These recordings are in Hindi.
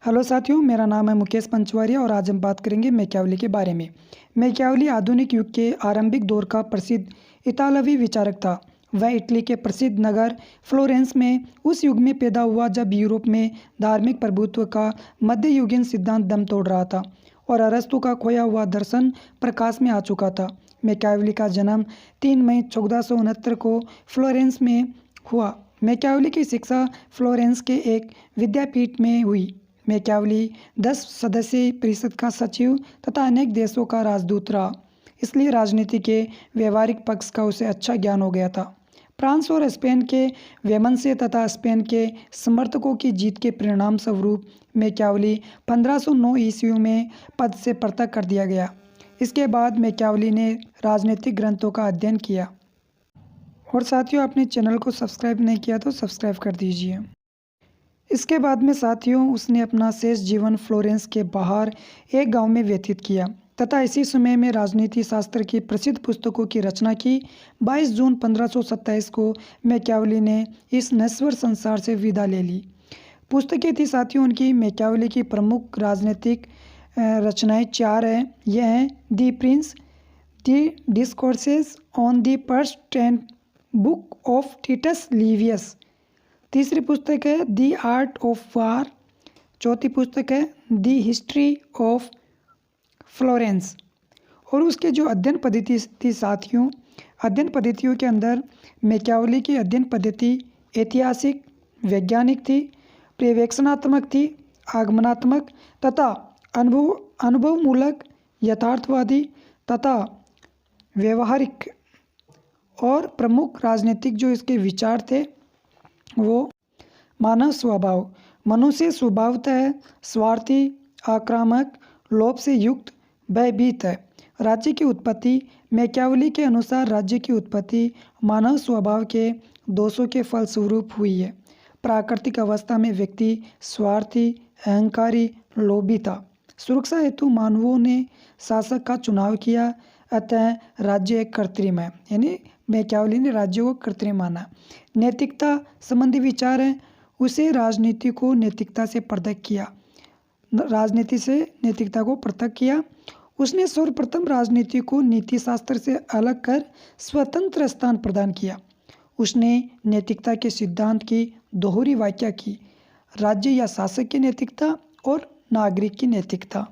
हेलो साथियों, मेरा नाम है मुकेश पंचवारिया और आज हम बात करेंगे मैकियावेली के बारे में। मैकियावेली आधुनिक युग के आरंभिक दौर का प्रसिद्ध इतालवी विचारक था। वह इटली के प्रसिद्ध नगर फ्लोरेंस में उस युग में पैदा हुआ जब यूरोप में धार्मिक प्रभुत्व का मध्ययुगीन सिद्धांत दम तोड़ रहा था और अरस्तु का खोया हुआ दर्शन प्रकाश में आ चुका था। मैकियावेली का जन्म 3 मई 1469 को फ्लोरेंस में हुआ। मैकियावेली की शिक्षा फ्लोरेंस के एक विद्यापीठ में हुई। मैकियावेली 10 सदस्यीय परिषद का सचिव तथा अनेक देशों का राजदूत रहा, इसलिए राजनीति के व्यवहारिक पक्ष का उसे अच्छा ज्ञान हो गया था। फ्रांस और स्पेन के वैमनस्य तथा स्पेन के समर्थकों की जीत के परिणाम स्वरूप मैकियावेली 1509 ईस्वी में पद से पृथक कर दिया गया। इसके बाद मैकियावेली ने राजनीतिक ग्रंथों का अध्ययन किया। और साथियों, आपने चैनल को सब्सक्राइब नहीं किया तो सब्सक्राइब कर दीजिए। इसके बाद में साथियों, उसने अपना शेष जीवन फ्लोरेंस के बाहर एक गांव में व्यतीत किया तथा इसी समय में राजनीति शास्त्र की प्रसिद्ध पुस्तकों की रचना की। 22 जून 1527 को मैकियावेली ने इस नश्वर संसार से विदा ले ली। पुस्तकें थी साथियों उनकी। मैकियावेली की प्रमुख राजनीतिक रचनाएं 4 हैं। यह हैं the Prince, the discourses on the first and book of Titus Livius. तीसरी पुस्तक है दी आर्ट ऑफ वार। चौथी पुस्तक है दी हिस्ट्री ऑफ फ्लोरेंस। और उसके जो अध्ययन पद्धति थी साथियों, अध्ययन पद्धतियों के अंदर मैकियावेली की अध्ययन पद्धति ऐतिहासिक, वैज्ञानिक थी, पर्यवेक्षणात्मक थी, आगमनात्मक तथा अनुभवमूलक, यथार्थवादी तथा व्यवहारिक। और प्रमुख राजनीतिक जो इसके विचार थे वो मानव स्वभाव। मनुष्य स्वभावतः स्वार्थी, आक्रामक, लोभ से युक्त, भयभीत है। राज्य की उत्पत्ति। मैकियावेली के अनुसार राज्य की उत्पत्ति मानव स्वभाव के दोषों के फलस्वरूप हुई है। प्राकृतिक अवस्था में व्यक्ति स्वार्थी, अहंकारी, लोभी था। सुरक्षा हेतु मानवों ने शासक का चुनाव किया, अतः राज्य एक कृत्रिम है। यानी मैकियावेली ने राज्य को कृत्रिम माना। नैतिकता संबंधी विचार हैं। उसे राजनीति को नैतिकता से पृथक किया, राजनीति से नैतिकता को पृथक किया। उसने सर्वप्रथम राजनीति को नीति शास्त्र से अलग कर स्वतंत्र स्थान प्रदान किया। उसने नैतिकता के सिद्धांत की दोहरी व्याख्या की, राज्य या शासक की नैतिकता और नागरिक की नैतिकता।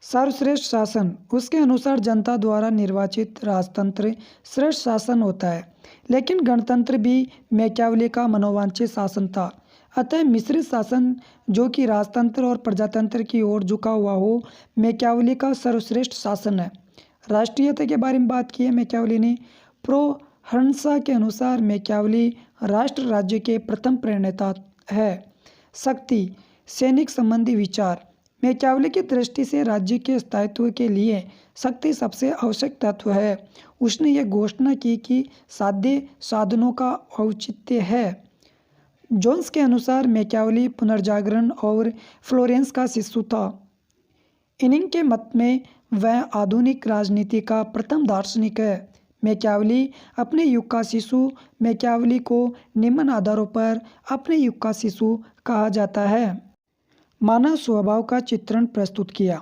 सर्वश्रेष्ठ शासन। उसके अनुसार जनता द्वारा निर्वाचित राजतंत्र श्रेष्ठ शासन होता है, लेकिन गणतंत्र भी मैकियावेली का मनोवांछित शासन था। अतः मिश्रित शासन जो कि राजतंत्र और प्रजातंत्र की ओर झुका हुआ हो, मैकियावेली का सर्वश्रेष्ठ शासन है। राष्ट्रीयता के बारे में बात की है मैकियावेली ने। प्रो हर्नसा के अनुसार मैकियावेली राष्ट्र राज्य के प्रथम प्रणेता है। शक्ति, सैनिक संबंधी विचार। मैकियावेली की दृष्टि से राज्य के स्थायित्व के लिए शक्ति सबसे आवश्यक तत्व है। उसने यह घोषणा की कि साध्य साधनों का औचित्य है। जोन्स के अनुसार मैकियावेली पुनर्जागरण और फ्लोरेंस का शिशु था। इनिंग के मत में वह आधुनिक राजनीति का प्रथम दार्शनिक है। मैकियावेली अपने युग का शिशु। मैकियावेली को निम्न आधारों पर अपने युग का शिशु कहा जाता है। मानव स्वभाव का चित्रण प्रस्तुत किया।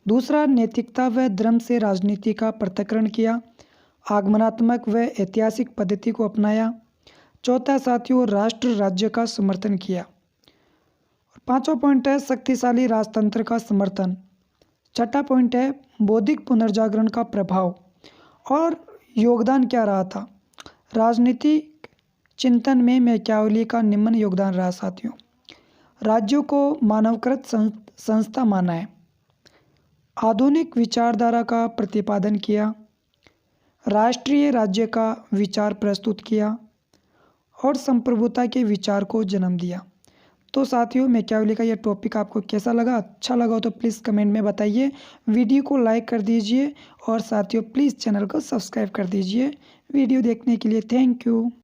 दूसरा, नैतिकता व धर्म से राजनीति का पृथक्करण किया। आगमनात्मक व ऐतिहासिक पद्धति को अपनाया। चौथा साथियों, राष्ट्र राज्य का समर्थन किया। पांचवा पॉइंट है शक्तिशाली राजतंत्र का समर्थन। छठा पॉइंट है बौद्धिक पुनर्जागरण का प्रभाव और योगदान क्या रहा था। राजनीतिक चिंतन में मैकियावेली का निम्न योगदान रहा साथियों। राज्यों को मानवकृत संस्था माना है। आधुनिक विचारधारा का प्रतिपादन किया। राष्ट्रीय राज्य का विचार प्रस्तुत किया और संप्रभुता के विचार को जन्म दिया। तो साथियों, मैकियावेली का यह टॉपिक आपको कैसा लगा? अच्छा लगा हो तो प्लीज़ कमेंट में बताइए। वीडियो को लाइक कर दीजिए और साथियों प्लीज़ चैनल को सब्सक्राइब कर दीजिए। वीडियो देखने के लिए थैंक यू।